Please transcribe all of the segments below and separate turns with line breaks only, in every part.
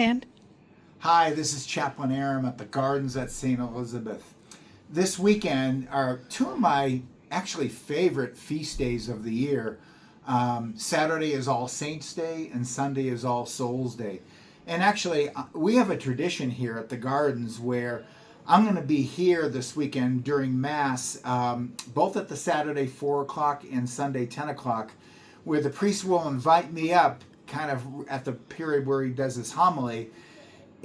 shorthand.
Hi, this is Chaplain Aram at the Gardens at St. Elizabeth. This weekend are two of my actually favorite feast days of the year. Saturday is All Saints Day and Sunday is All Souls Day. And actually, we have a tradition here at the Gardens where I'm going to be here this weekend during Mass, both at the Saturday 4 o'clock and Sunday 10 o'clock, where the priest will invite me up kind of at the period where he does his homily.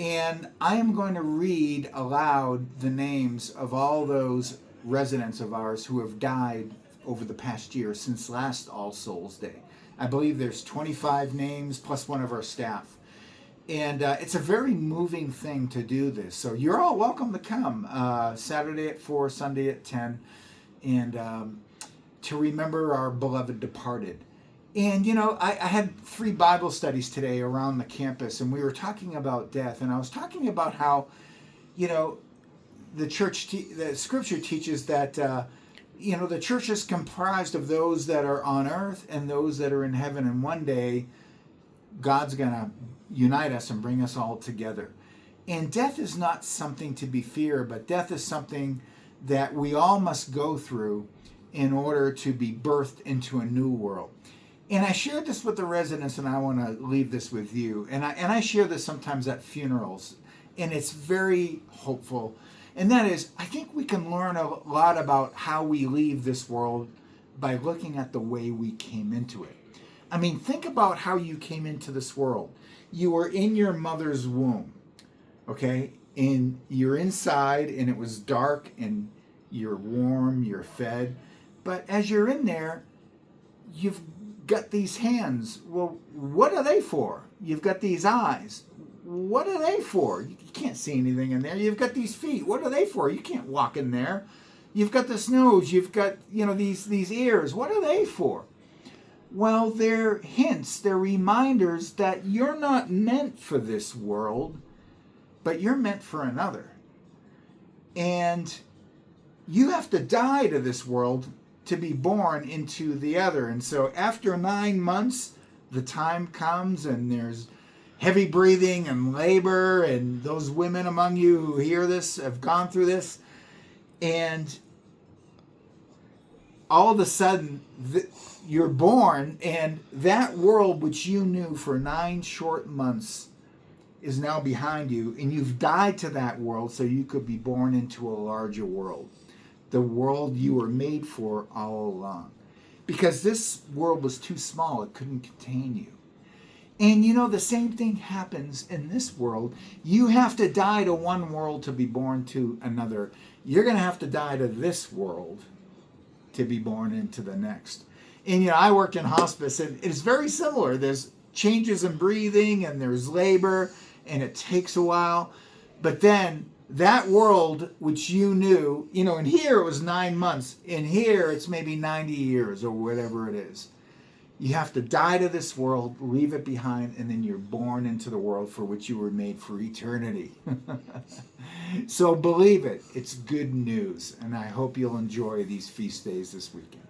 And I am going to read aloud the names of all those residents of ours who have died over the past year since last All Souls Day. I believe there's 25 names plus one of our staff. And it's a very moving thing to do this. So you're all welcome to come Saturday at 4, Sunday at 10, and to remember our beloved departed. And, you know, I had 3 Bible studies today around the campus, and we were talking about death. And I was talking about how, you know, the scripture teaches that, the church is comprised of those that are on earth and those that are in heaven. And one day, God's going to unite us and bring us all together. And death is not something to be feared, but death is something that we all must go through in order to be birthed into a new world. And I shared this with the residents, and I want to leave this with you. And I share this sometimes at funerals, and it's very hopeful. And that is, I think we can learn a lot about how we leave this world by looking at the way we came into it. I mean, think about how you came into this world. You were in your mother's womb, okay? And you're inside, and it was dark, and you're warm, you're fed. But as you're in there, you've got these hands. Well, what are they for? You've got these eyes. What are they for? You can't see anything in there. You've got these feet. What are they for? You can't walk in there. You've got this nose. You've got, these ears. What are they for? Well, they're hints. They're reminders that you're not meant for this world, but you're meant for another. And you have to die to this world to be born into the other. And so after 9 months, the time comes and there's heavy breathing and labor, and those women among you who hear this have gone through this. And all of a sudden, you're born, and that world which you knew for 9 short months is now behind you, and you've died to that world so you could be born into a larger world. The world you were made for all along. Because this world was too small, it couldn't contain you. And the same thing happens in this world. You have to die to one world to be born to another. You're going to have to die to this world to be born into the next. And I worked in hospice, and it's very similar. There's changes in breathing, and there's labor, and it takes a while. But then that world which you knew, in here it was 9 months. In here it's maybe 90 years or whatever it is. You have to die to this world, leave it behind, and then you're born into the world for which you were made for eternity. So believe it. It's good news. And I hope you'll enjoy these feast days this weekend.